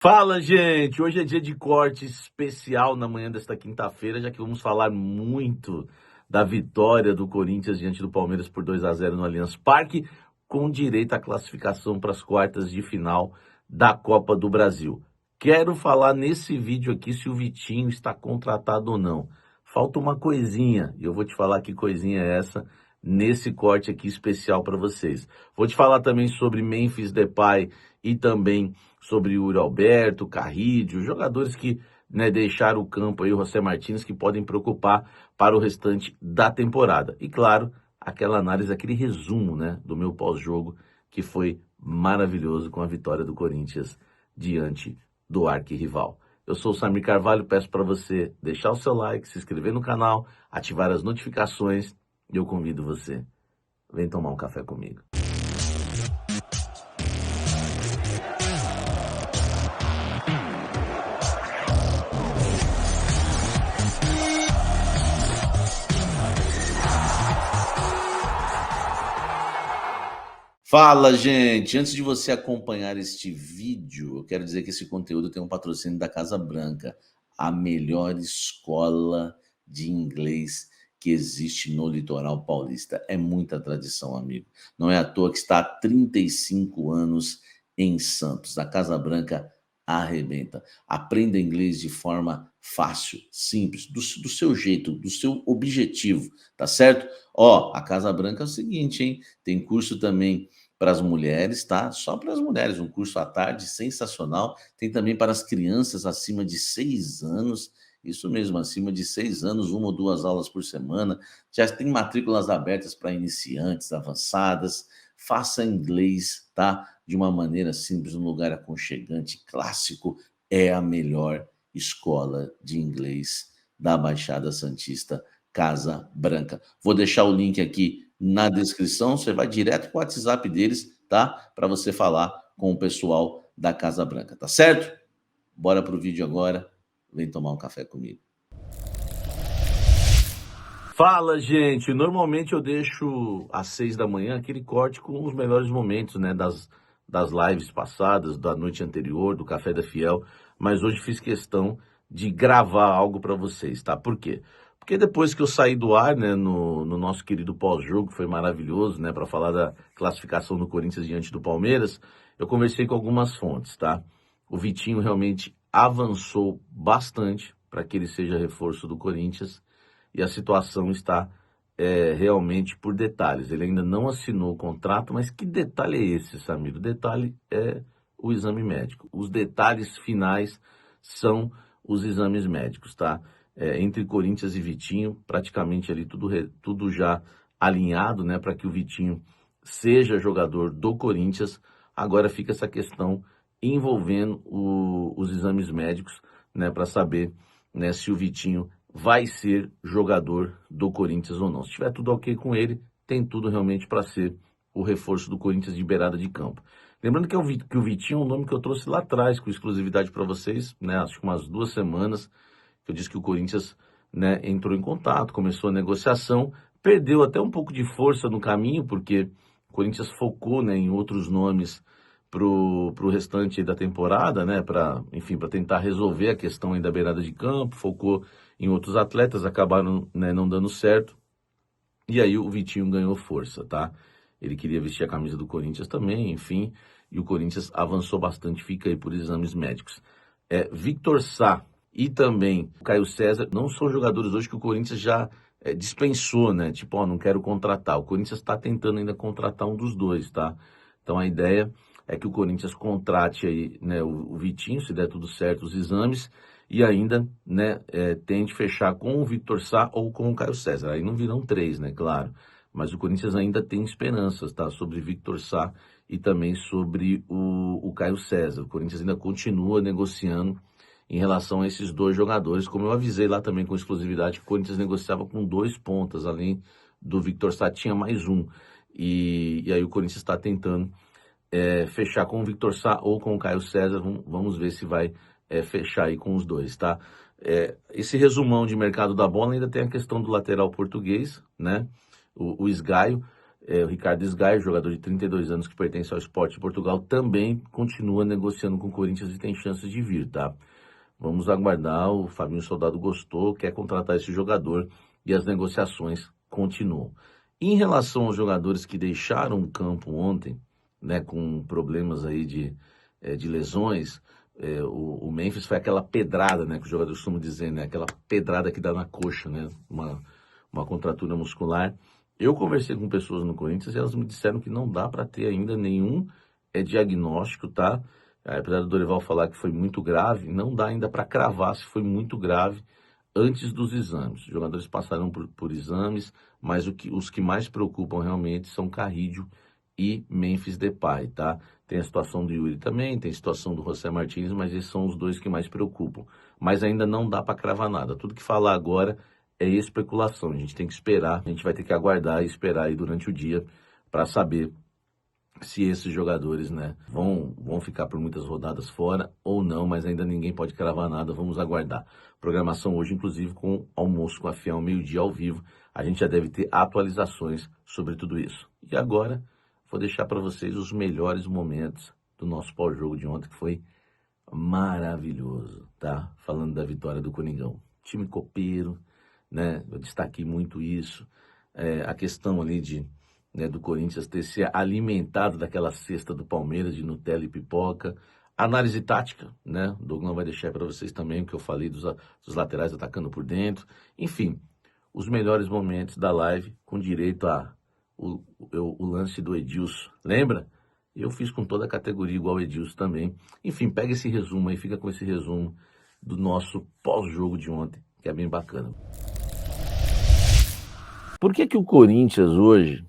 Fala, gente! Hoje é dia de corte especial na manhã desta quinta-feira, já que vamos falar muito da vitória do Corinthians diante do Palmeiras por 2-0 no Allianz Parque, com direito à classificação para as quartas de final da Copa do Brasil. Quero falar nesse vídeo aqui se o Vitinho está contratado ou não. Falta uma coisinha, e eu vou te falar que coisinha é essa nesse corte aqui especial para vocês. Vou te falar também sobre Memphis Depay e também sobre o Yuri Alberto, Carrídio, jogadores que deixaram o campo aí, o José Martins, que podem preocupar para o restante da temporada. E claro, aquela análise, aquele resumo do meu pós-jogo, que foi maravilhoso com a vitória do Corinthians diante do arquirrival. Eu sou o Samir Carvalho, peço para você deixar o seu like, se inscrever no canal, ativar as notificações e eu convido você. Vem tomar um café comigo. Fala, gente! Antes de você acompanhar este vídeo, eu quero dizer que esse conteúdo tem um patrocínio da Casa Branca, a melhor escola de inglês que existe no litoral paulista. É muita tradição, amigo. Não é à toa que está há 35 anos em Santos. A Casa Branca arrebenta. Aprenda inglês de forma fácil, simples, do seu jeito, do seu objetivo, tá certo? A Casa Branca é o seguinte, hein? Tem curso também para as mulheres, tá? Só para as mulheres, um curso à tarde sensacional. Tem também para as crianças acima de 6 anos, isso mesmo, acima de 6 anos, 1 ou 2 aulas por semana. Já tem matrículas abertas para iniciantes, avançadas. Faça inglês, tá? De uma maneira simples, num lugar aconchegante, clássico. É a melhor escola de inglês da Baixada Santista, Casa Branca. Vou deixar o link aqui na descrição, você vai direto para o WhatsApp deles, tá? Para você falar com o pessoal da Casa Branca, tá certo? Bora pro vídeo agora, vem tomar um café comigo. Fala, gente! Normalmente eu deixo às 6 da manhã aquele corte com os melhores momentos, das lives passadas, da noite anterior, do Café da Fiel, mas hoje fiz questão de gravar algo para vocês, tá? Por quê? Porque depois que eu saí do ar, no nosso querido pós-jogo, que foi maravilhoso, para falar da classificação do Corinthians diante do Palmeiras, eu conversei com algumas fontes, tá? O Vitinho realmente avançou bastante para que ele seja reforço do Corinthians e a situação está realmente por detalhes. Ele ainda não assinou o contrato, mas que detalhe é esse, Samir? O detalhe é o exame médico. Os detalhes finais são os exames médicos, tá? Entre Corinthians e Vitinho, praticamente ali tudo já alinhado, para que o Vitinho seja jogador do Corinthians. Agora fica essa questão envolvendo os exames médicos, para saber se o Vitinho vai ser jogador do Corinthians ou não. Se tiver tudo ok com ele, tem tudo realmente para ser o reforço do Corinthians de beirada de campo. Lembrando que o Vitinho é um nome que eu trouxe lá atrás com exclusividade para vocês, acho que umas 2 semanas, que eu disse que o Corinthians entrou em contato, começou a negociação, perdeu até um pouco de força no caminho, porque o Corinthians focou em outros nomes pro restante da temporada, para tentar resolver a questão aí da beirada de campo, focou em outros atletas, acabaram não dando certo, e aí o Vitinho ganhou força, tá? Ele queria vestir a camisa do Corinthians também, enfim, e o Corinthians avançou bastante, fica aí por exames médicos. Victor Sá e também o Caio César não são jogadores hoje que o Corinthians já dispensou, tipo, não quero contratar. O Corinthians está tentando ainda contratar um dos dois, tá? Então a ideia é que o Corinthians contrate aí, o Vitinho, se der tudo certo, os exames, e ainda, tente fechar com o Victor Sá ou com o Caio César. Aí não virão 3, claro. Mas o Corinthians ainda tem esperanças, tá? Sobre Victor Sá e também sobre o Caio César. O Corinthians ainda continua negociando em relação a esses 2 jogadores. Como eu avisei lá também com exclusividade, que o Corinthians negociava com 2 pontas, além do Victor Sá, tinha mais um. E aí o Corinthians está tentando fechar com o Victor Sá ou com o Caio César. Vamos ver se vai fechar aí com os 2, tá? Esse resumão de mercado da bola ainda tem a questão do lateral português, o Esgaio. O Ricardo Sgaio, jogador de 32 anos que pertence ao Sport de Portugal, também continua negociando com o Corinthians e tem chances de vir, tá? Vamos aguardar, o Fabinho Soldado gostou, quer contratar esse jogador e as negociações continuam. Em relação aos jogadores que deixaram o campo ontem, né, com problemas aí de lesões, o Memphis foi aquela pedrada, né, que os jogadores costumam dizer, né, aquela pedrada que dá na coxa, né, uma contratura muscular. Eu conversei com pessoas no Corinthians e elas me disseram que não dá para ter ainda nenhum diagnóstico, tá? Apesar do Dorival falar que foi muito grave, não dá ainda para cravar se foi muito grave antes dos exames. Os jogadores passaram por exames, mas os que mais preocupam realmente são Carrídio e Memphis Depay, tá? Tem a situação do Yuri também, tem a situação do José Martínez, mas esses são os dois que mais preocupam. Mas ainda não dá para cravar nada. Tudo que falar agora é especulação, a gente tem que esperar, a gente vai ter que aguardar e esperar aí durante o dia para saber se esses jogadores, né, vão ficar por muitas rodadas fora ou não, mas ainda ninguém pode cravar nada, vamos aguardar. Programação hoje, inclusive, com almoço com a Fiel, meio-dia ao vivo, a gente já deve ter atualizações sobre tudo isso. E agora, vou deixar para vocês os melhores momentos do nosso pós-jogo de ontem, que foi maravilhoso, tá? Falando da vitória do Coringão. Time copeiro, né? Eu destaquei muito isso. A questão ali do Corinthians ter se alimentado daquela cesta do Palmeiras de Nutella e pipoca. Análise tática, né? O Douglas vai deixar para vocês também o que eu falei dos laterais atacando por dentro. Enfim, os melhores momentos da live com direito o lance do Edilson. Lembra? Eu fiz com toda a categoria igual o Edilson também. Enfim, pega esse resumo aí, fica com esse resumo do nosso pós-jogo de ontem, que é bem bacana. Por que o Corinthians hoje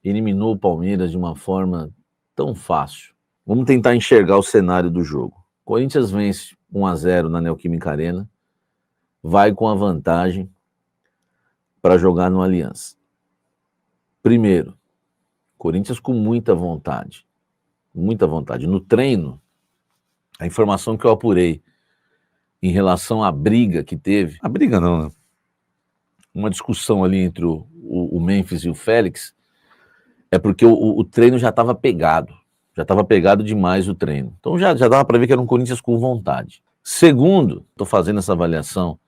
eliminou o Palmeiras de uma forma tão fácil? Vamos tentar enxergar o cenário do jogo. Corinthians vence 1-0 na Neoquímica Arena, vai com a vantagem para jogar no Aliança. Primeiro, Corinthians com muita vontade. Muita vontade. No treino, a informação que eu apurei em relação à briga que teve... A briga não, né? Uma discussão ali entre o Memphis e o Félix, é porque o treino já estava pegado. Já estava pegado demais o treino. Então já dava para ver que era um Corinthians com vontade. Segundo, estou fazendo essa avaliação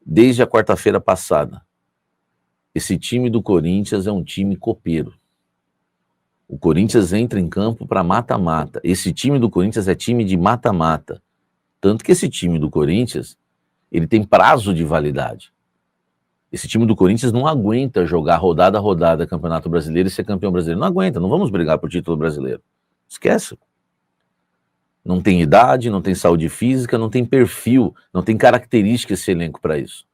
desde a quarta-feira passada. Esse time do Corinthians é um time copeiro. O Corinthians entra em campo para mata-mata. Esse time do Corinthians é time de mata-mata. Tanto que esse time do Corinthians, ele tem prazo de validade. Esse time do Corinthians não aguenta jogar rodada a rodada Campeonato Brasileiro e ser campeão brasileiro. Não aguenta, não vamos brigar por título brasileiro. Esquece. Não tem idade, não tem saúde física, não tem perfil, não tem característica esse elenco para isso.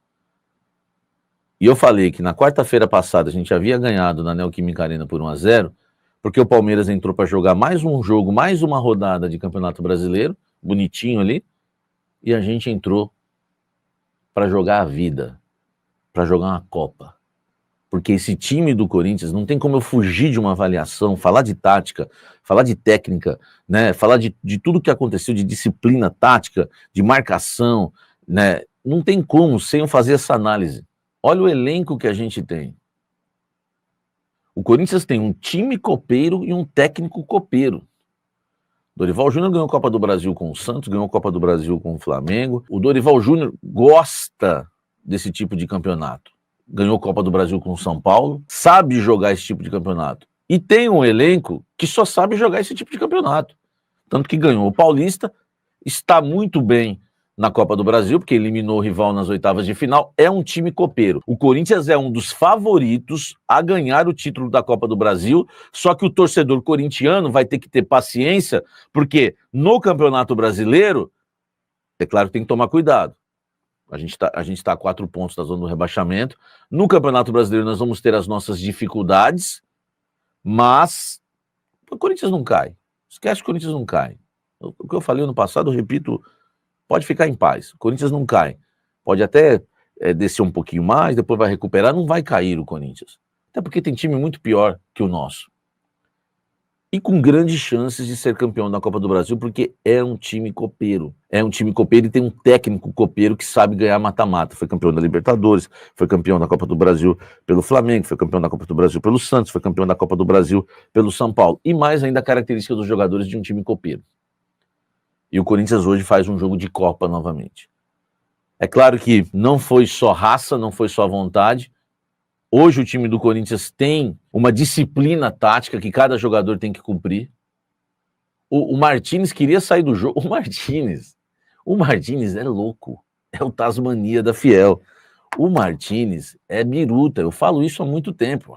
E eu falei que na quarta-feira passada a gente havia ganhado na Neoquímica Arena por 1-0, porque o Palmeiras entrou para jogar mais um jogo, mais uma rodada de Campeonato Brasileiro, bonitinho ali, e a gente entrou para jogar a vida, para jogar uma Copa. Porque esse time do Corinthians, não tem como eu fugir de uma avaliação, falar de tática, falar de técnica, né, falar de tudo que aconteceu, de disciplina tática, de marcação, né, não tem como sem eu fazer essa análise. Olha o elenco que a gente tem. O Corinthians tem um time copeiro e um técnico copeiro. Dorival Júnior ganhou a Copa do Brasil com o Santos, ganhou a Copa do Brasil com o Flamengo. O Dorival Júnior gosta desse tipo de campeonato. Ganhou a Copa do Brasil com o São Paulo, sabe jogar esse tipo de campeonato. E tem um elenco que só sabe jogar esse tipo de campeonato. Tanto que ganhou o Paulista, está muito bem na Copa do Brasil, porque eliminou o rival nas oitavas de final, é um time copeiro. O Corinthians é um dos favoritos a ganhar o título da Copa do Brasil, só que o torcedor corintiano vai ter que ter paciência, porque no Campeonato Brasileiro, é claro que tem que tomar cuidado. A gente tá a 4 pontos da zona do rebaixamento. No Campeonato Brasileiro nós vamos ter as nossas dificuldades, mas o Corinthians não cai. Esquece que o Corinthians não cai. O que eu falei ano passado, eu repito, pode ficar em paz. O Corinthians não cai. Pode até descer um pouquinho mais, depois vai recuperar, não vai cair o Corinthians. Até porque tem time muito pior que o nosso. e com grandes chances de ser campeão da Copa do Brasil, porque é um time copeiro. É um time copeiro e tem um técnico copeiro que sabe ganhar mata-mata. Foi campeão da Libertadores, foi campeão da Copa do Brasil pelo Flamengo, foi campeão da Copa do Brasil pelo Santos, foi campeão da Copa do Brasil pelo São Paulo. E mais ainda a característica dos jogadores de um time copeiro. E o Corinthians hoje faz um jogo de Copa novamente. É claro que não foi só raça, não foi só vontade. Hoje o time do Corinthians tem uma disciplina tática que cada jogador tem que cumprir. O Martínez queria sair do jogo. O Martínez é louco. É o Tasmania da Fiel. O Martínez é biruta. Eu falo isso há muito tempo.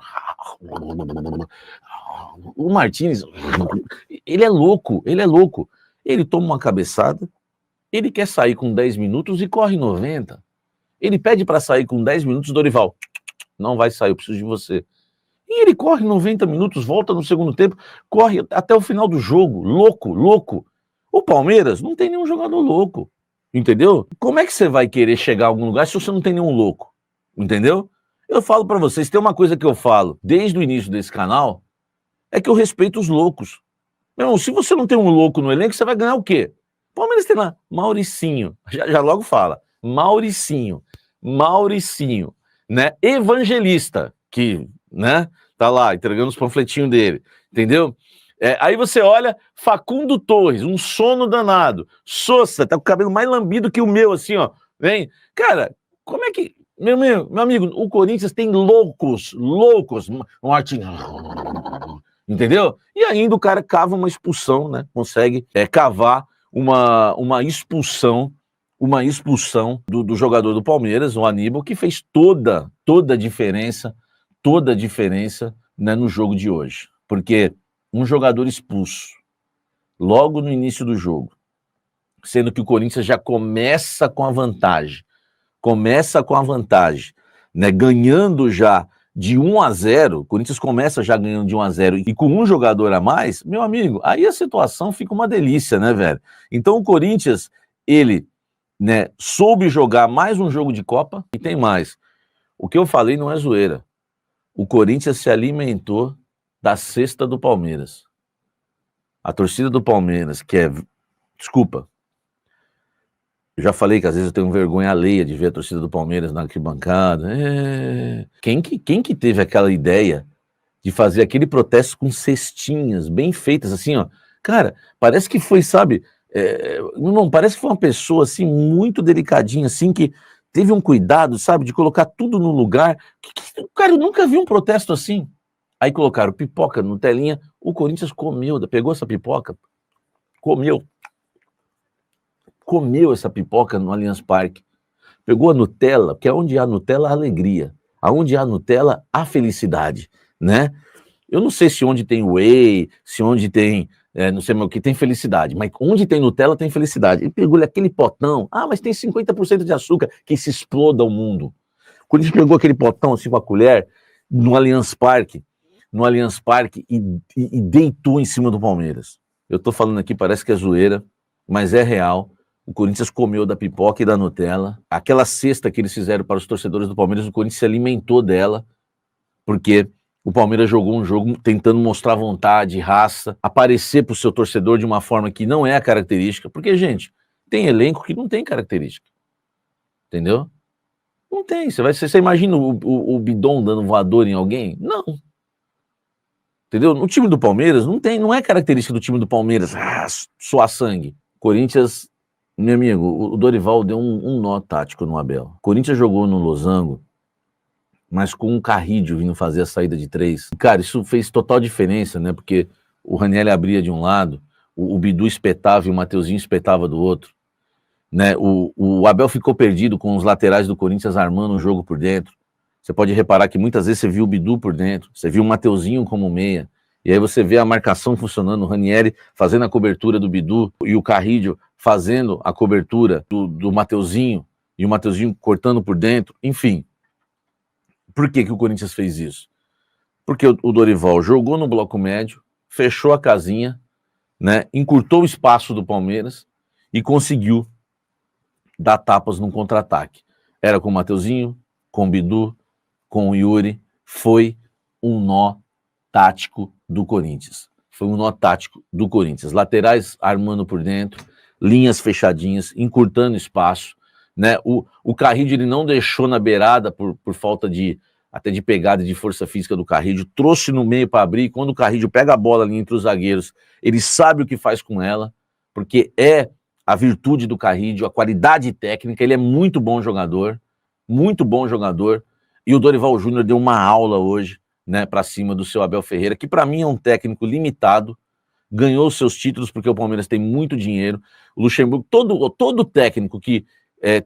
O Martínez, ele é louco. Ele é louco. Ele toma uma cabeçada, ele quer sair com 10 minutos e corre 90. Ele pede para sair com 10 minutos, Dorival, não vai sair, eu preciso de você. E ele corre 90 minutos, volta no segundo tempo, corre até o final do jogo, louco, louco. O Palmeiras não tem nenhum jogador louco, entendeu? Como é que você vai querer chegar a algum lugar se você não tem nenhum louco, entendeu? Eu falo para vocês, tem uma coisa que eu falo desde o início desse canal, é que eu respeito os loucos. Meu irmão, se você não tem um louco no elenco, você vai ganhar o quê? O Palmeiras tem lá, Mauricinho, já logo fala, Mauricinho, né? Evangelista, que, né, tá lá entregando os panfletinhos dele, entendeu? Aí você olha, Facundo Torres, um sono danado, Sousa, tá com o cabelo mais lambido que o meu, assim, ó, vem. Cara, como é que... Meu amigo, o Corinthians tem loucos, Martin, entendeu? E ainda o cara cava uma expulsão, né? Consegue cavar uma expulsão do jogador do Palmeiras, o Aníbal, que fez toda a diferença, né, no jogo de hoje. Porque um jogador expulso logo no início do jogo, sendo que o Corinthians já começa com a vantagem, né, ganhando já de 1-0, o Corinthians começa já ganhando de 1-0 e com um jogador a mais, meu amigo, aí a situação fica uma delícia, né, velho? Então o Corinthians, ele, né, soube jogar mais um jogo de Copa e tem mais. O que eu falei não é zoeira. O Corinthians se alimentou da cesta do Palmeiras. A torcida do Palmeiras, que é... Desculpa. Eu já falei que às vezes eu tenho vergonha alheia de ver a torcida do Palmeiras na arquibancada. Quem que teve aquela ideia de fazer aquele protesto com cestinhas bem feitas, assim, ó? Cara, parece que foi, sabe... não, parece que foi uma pessoa, assim, muito delicadinha, assim, que teve um cuidado, sabe, de colocar tudo no lugar. Cara, eu nunca vi um protesto assim. Aí colocaram pipoca no telinha, o Corinthians comeu, pegou essa pipoca, comeu essa pipoca no Allianz Parque, pegou a Nutella, porque onde há Nutella, há alegria, aonde há Nutella, há felicidade, né? Eu não sei se onde tem whey, se onde tem, não sei mais o que, tem felicidade, mas onde tem Nutella, tem felicidade. Ele pegou aquele potão, mas tem 50% de açúcar, que se exploda o mundo. Quando a gente pegou aquele potão assim com a colher, no Allianz Parque, e deitou em cima do Palmeiras. Eu tô falando aqui, parece que é zoeira, mas é real. O Corinthians comeu da pipoca e da Nutella. Aquela cesta que eles fizeram para os torcedores do Palmeiras, o Corinthians se alimentou dela, porque o Palmeiras jogou um jogo tentando mostrar vontade, raça, aparecer para o seu torcedor de uma forma que não é a característica, porque, gente, tem elenco que não tem característica, entendeu? Não tem. Você imagina o Bidon dando voador em alguém? Não. Entendeu? No time do Palmeiras não é característica do time do Palmeiras suar sangue. Corinthians, meu amigo, o Dorival deu um nó tático no Abel. O Corinthians jogou no Losango, mas com um Carrídio vindo fazer a saída de 3. Cara, isso fez total diferença, né? Porque o Ranieri abria de um lado, o Bidu espetava e o Mateuzinho espetava do outro. Né? O Abel ficou perdido com os laterais do Corinthians armando o jogo por dentro. Você pode reparar que muitas vezes você viu o Bidu por dentro, você viu o Mateuzinho como meia, e aí você vê a marcação funcionando, o Ranieri fazendo a cobertura do Bidu e o Carrídio fazendo a cobertura do Mateuzinho, e o Mateuzinho cortando por dentro, enfim. Por que o Corinthians fez isso? Porque o Dorival jogou no bloco médio, fechou a casinha, né, encurtou o espaço do Palmeiras e conseguiu dar tapas num contra-ataque. Era com o Mateuzinho, com o Bidu, com o Yuri, foi um nó tático do Corinthians. foi um nó tático do Corinthians. Laterais armando por dentro, linhas fechadinhas, encurtando espaço, né? O Carrillo, ele não deixou na beirada por falta até de pegada e de força física do Carrillo, trouxe no meio para abrir. Quando o Carrillo pega a bola ali entre os zagueiros, ele sabe o que faz com ela, porque é a virtude do Carrillo, a qualidade técnica. Ele é muito bom jogador, e o Dorival Júnior deu uma aula hoje, né, para cima do seu Abel Ferreira, que para mim é um técnico limitado, ganhou os seus títulos porque o Palmeiras tem muito dinheiro. O Luxemburgo, todo técnico que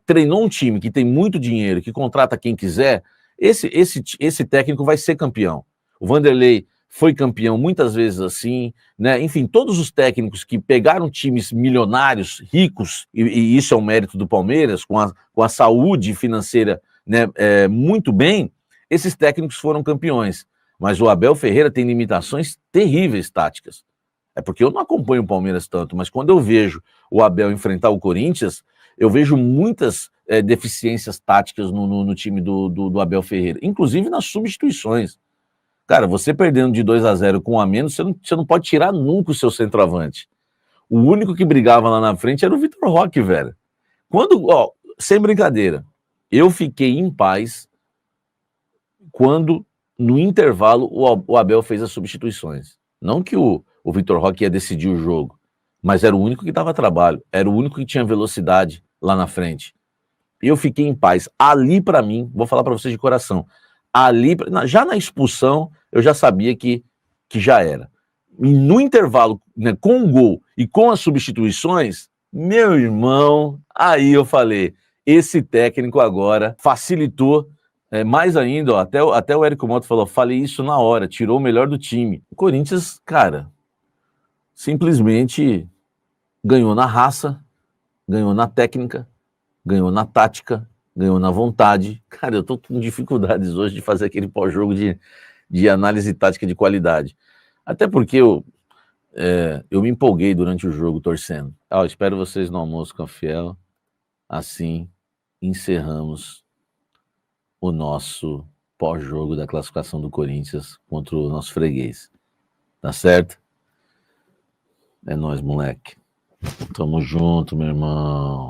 treinou um time que tem muito dinheiro, que contrata quem quiser, esse técnico vai ser campeão. O Vanderlei foi campeão muitas vezes assim, né? Enfim, todos os técnicos que pegaram times milionários, ricos, e isso é um mérito do Palmeiras, com a saúde financeira, né, muito bem, esses técnicos foram campeões. Mas o Abel Ferreira tem limitações terríveis táticas. É porque eu não acompanho o Palmeiras tanto, mas quando eu vejo o Abel enfrentar o Corinthians, eu vejo muitas deficiências táticas no time do Abel Ferreira, inclusive nas substituições. Cara, você perdendo de 2-0 com um a menos, você não pode tirar nunca o seu centroavante. O único que brigava lá na frente era o Vitor Roque, velho. Sem brincadeira, eu fiquei em paz quando, no intervalo, o Abel fez as substituições. Não que o Vitor Roque ia decidir o jogo, mas era o único que dava trabalho, era o único que tinha velocidade lá na frente. Eu fiquei em paz. Ali, para mim, vou falar para vocês de coração, ali, já na expulsão, eu já sabia que já era. E no intervalo, né, com o gol e com as substituições, meu irmão, aí eu falei, esse técnico agora facilitou mais ainda, ó, até o Érico Mota falou, falei isso na hora, tirou o melhor do time. O Corinthians, cara, simplesmente ganhou na raça, ganhou na técnica, ganhou na tática, ganhou na vontade. Cara, eu tô com dificuldades hoje de fazer aquele pós-jogo de análise tática de qualidade. Até porque eu me empolguei durante o jogo torcendo. Espero vocês no almoço com a Fiel. Assim encerramos o nosso pós-jogo da classificação do Corinthians contra o nosso freguês. Tá certo? É nóis, moleque. Tamo junto, meu irmão.